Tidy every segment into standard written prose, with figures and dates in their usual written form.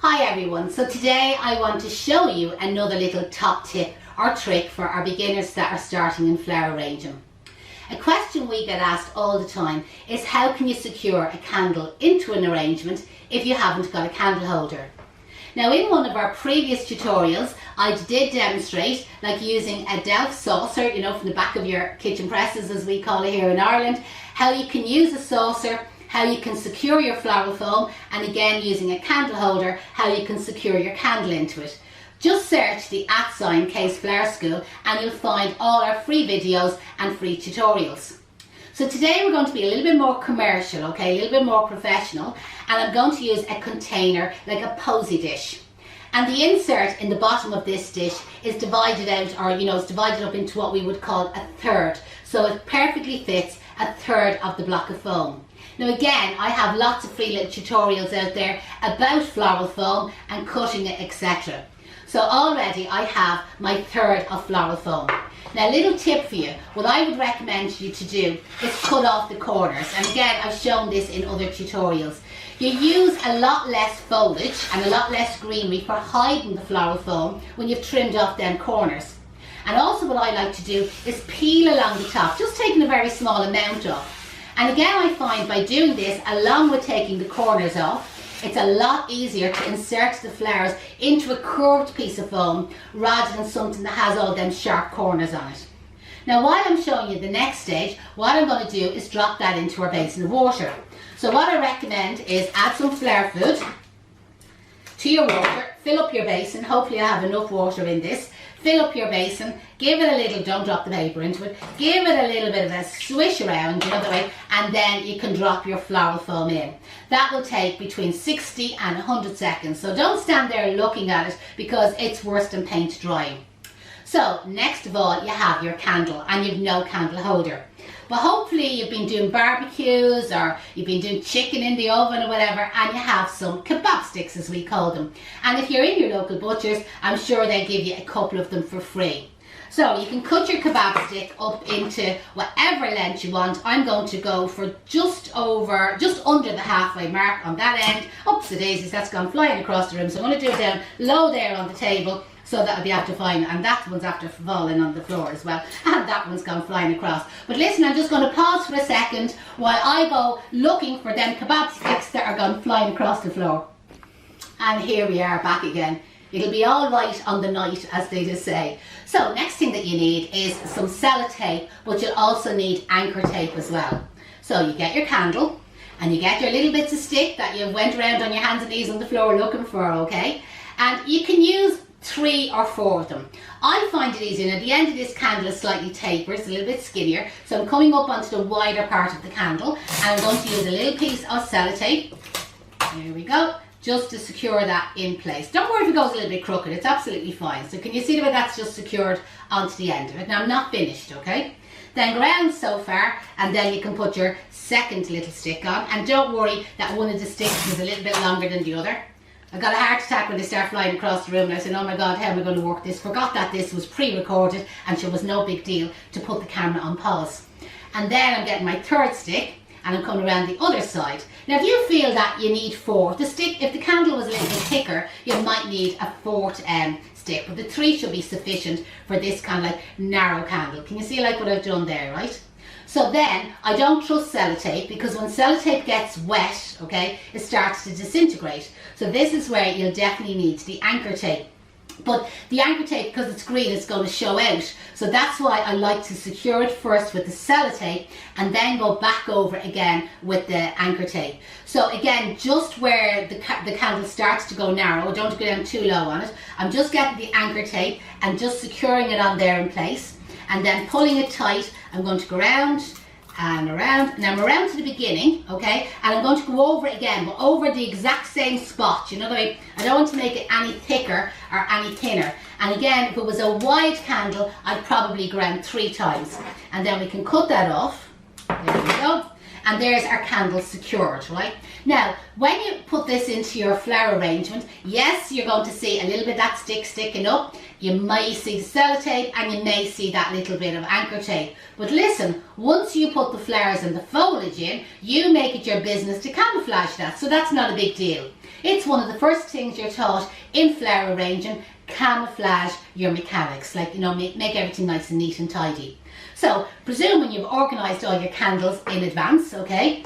Hi everyone, so today I want to show you another little top tip or trick for our beginners that are starting in flower arranging. A question we get asked all the time is how can you secure a candle into an arrangement if you haven't got a candle holder? Now in one of our previous tutorials I did demonstrate like using a Delft saucer, from the back of your kitchen presses as we call it here in Ireland, how you can use a saucer, how you can secure your floral foam, and again using a candle holder, how you can secure your candle into it. Just search the @ Case Flower School and you'll find all our free videos and free tutorials. So today we're going to be a little bit more commercial, okay, a little bit more professional, and I'm going to use a container like a posy dish. And the insert in the bottom of this dish is divided out, or it's divided up into what we would call a third. So it perfectly fits a third of the block of foam. Now again, I have lots of free little tutorials out there about floral foam and cutting it, etc. So already I have my third of floral foam. Now a little tip for you, what I would recommend you to do is cut off the corners. And again, I've shown this in other tutorials. You use a lot less foliage and a lot less greenery for hiding the floral foam when you've trimmed off them corners. And also what I like to do is peel along the top, just taking a very small amount off. And again, I find by doing this, along with taking the corners off, it's a lot easier to insert the flowers into a curved piece of foam rather than something that has all them sharp corners on it. Now, while I'm showing you the next stage, what I'm going to do is drop that into our basin of water. So what I recommend is add some flower food to your water, fill up your basin, hopefully I have enough water in this. Fill up your basin, give it a little, don't drop the paper into it, give it a little bit of a swish around the other way, and then you can drop your floral foam in. That will take between 60 and 100 seconds, so don't stand there looking at it because it's worse than paint drying. So next of all, you have your candle and you've no candle holder. But hopefully you've been doing barbecues or you've been doing chicken in the oven or whatever, and you have some kebab sticks as we call them. And if you're in your local butchers, I'm sure they give you a couple of them for free. So you can cut your kebab stick up into whatever length you want. I'm going to go for just under the halfway mark on that end. Oops, the daisies, that's gone flying across the room. So I'm going to do it down low there on the table, so that'll be after fine, and that one's after falling on the floor as well, and that one's gone flying across. But listen, I'm just going to pause for a second while I go looking for them kebab sticks that are gone flying across the floor. And here we are back again. It'll be all right on the night, as they just say. So next thing that you need is some sellotape, but you'll also need anchor tape as well. So you get your candle and you get your little bits of stick that you went around on your hands and knees on the floor looking for, okay? And you can use 3 or 4 of them. I find it easy, and at the end of this candle is slightly tapered, it's a little bit skinnier, so I'm coming up onto the wider part of the candle and I'm going to use a little piece of sellotape. There we go, just to secure that in place. Don't worry if it goes a little bit crooked, it's absolutely fine. So can you see the way that's just secured onto the end of it? Now I'm not finished, okay? Then ground so far, and then you can put your second little stick on, and don't worry that one of the sticks is a little bit longer than the other. I got a heart attack when they start flying across the room and I said, oh my God, how am I going to work this? Forgot that this was pre-recorded and it was no big deal to put the camera on pause. And then I'm getting my third stick and I'm coming around the other side. Now if you feel that you need 4, if the candle was a little bit thicker, you might need a 4th stick, but the 3 should be sufficient for this kind of like narrow candle. Can you see like what I've done there, right? So then, I don't trust sellotape because when sellotape gets wet, okay, it starts to disintegrate. So this is where you'll definitely need the anchor tape. But the anchor tape, because it's green, it's going to show out. So that's why I like to secure it first with the sellotape and then go back over again with the anchor tape. So again, just where the candle starts to go narrow, don't go down too low on it. I'm just getting the anchor tape and just securing it on there in place. And then pulling it tight, I'm going to go around and around. Now I'm around to the beginning, okay? And I'm going to go over it again, but over the exact same spot. You know, I don't want to make it any thicker or any thinner. And again, if it was a wide candle, I'd probably go around 3 times. And then we can cut that off. There we go. And there's our candle secured, right? Now, when you put this into your flower arrangement, yes, you're going to see a little bit of that stick sticking up. You may see the sellotape and you may see that little bit of anchor tape. But listen, once you put the flowers and the foliage in, you make it your business to camouflage that. So that's not a big deal. It's one of the first things you're taught in flower arranging, camouflage your mechanics, like, you know, make everything nice and neat and tidy. So, presuming you've organised all your candles in advance, okay,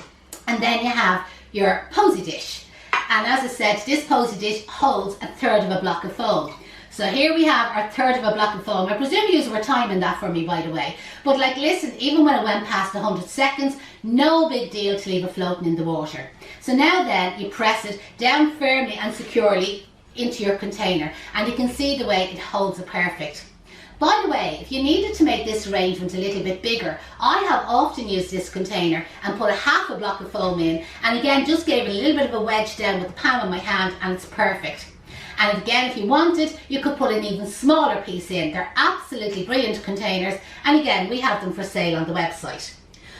and then you have your posy dish. And as I said, this posy dish holds a third of a block of foam. So here we have our third of a block of foam. I presume you were timing that for me, by the way. But like, listen, even when it went past 100 seconds, no big deal to leave it floating in the water. So now then, you press it down firmly and securely into your container. And you can see the way it holds it perfect. By the way, if you needed to make this arrangement a little bit bigger, I have often used this container and put a half a block of foam in, and again just gave it a little bit of a wedge down with the palm of my hand, and it's perfect. And again, if you wanted, you could put an even smaller piece in. They're absolutely brilliant containers, and again, we have them for sale on the website.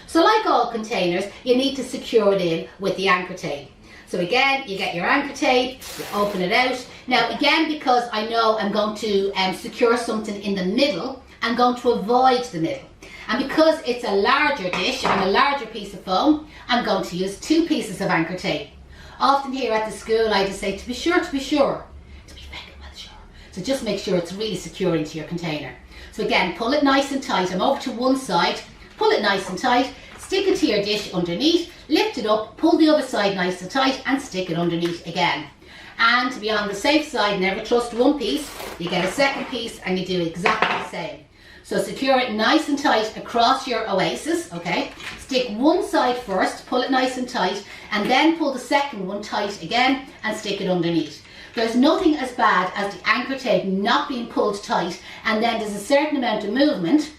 So like all containers, you need to secure it in with the anchor tape. So again, you get your anchor tape, you open it out. Now again, because I know I'm going to secure something in the middle, I'm going to avoid the middle. And because it's a larger dish and a larger piece of foam, I'm going to use 2 pieces of anchor tape. Often here at the school, I just say, to be sure, to be sure. To be very well sure. So just make sure it's really secure into your container. So again, pull it nice and tight. I'm over to one side, pull it nice and tight, stick it to your dish underneath, lift it up, pull the other side nice and tight, and stick it underneath again. And to be on the safe side, never trust one piece. You get a second piece and you do exactly the same. So secure it nice and tight across your oasis, okay? Stick one side first, pull it nice and tight, and then pull the second one tight again and stick it underneath. There's nothing as bad as the anchor tape not being pulled tight, and then there's a certain amount of movement,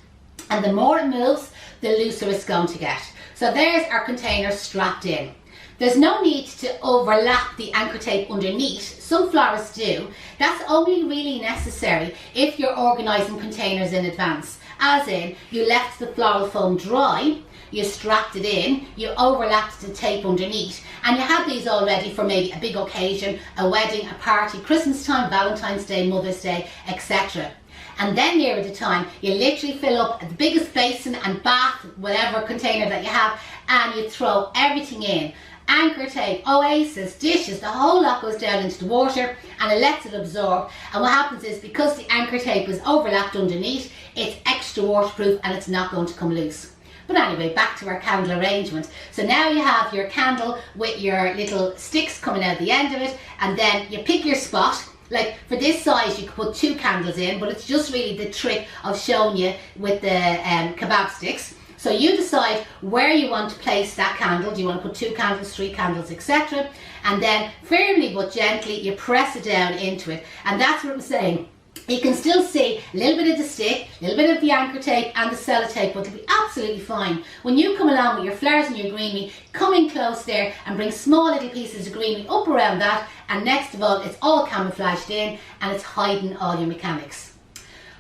and the more it moves, the looser it's going to get. So there's our container strapped in. There's no need to overlap the anchor tape underneath. Some florists do. That's only really necessary if you're organising containers in advance. As in, you left the floral foam dry, you strapped it in, you overlapped the tape underneath, and you have these all ready for maybe a big occasion, a wedding, a party, Christmas time, Valentine's Day, Mother's Day, etc. And then nearer the time, you literally fill up the biggest basin and bath, whatever container that you have, and you throw everything in. Anchor tape, oasis, dishes, the whole lot goes down into the water and it lets it absorb. And what happens is, because the anchor tape is overlapped underneath, it's extra waterproof and it's not going to come loose. But anyway, back to our candle arrangement. So now you have your candle with your little sticks coming out the end of it, and then you pick your spot. Like for this size you could put 2 candles in, but it's just really the trick of showing you with the kebab sticks. So you decide where you want to place that candle. Do you want to put 2 candles, 3 candles, etc. And then firmly but gently you press it down into it. And that's what I'm saying. You can still see a little bit of the stick, a little bit of the anchor tape and the sellotape, but it'll be absolutely fine. When you come along with your flowers and your greenery, come in close there and bring small little pieces of greenery up around that, and next of all, it's all camouflaged in and it's hiding all your mechanics.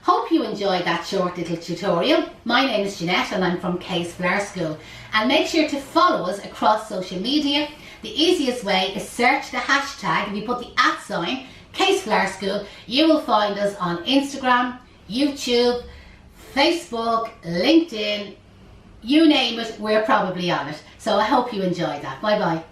Hope you enjoyed that short little tutorial. My name is Jeanette and I'm from Kay's Flower School. And make sure to follow us across social media. The easiest way is search the hashtag. If you put the @ Kay's Flower School, you will find us on Instagram, YouTube, Facebook, LinkedIn, you name it, we're probably on it. So I hope you enjoyed that. Bye bye.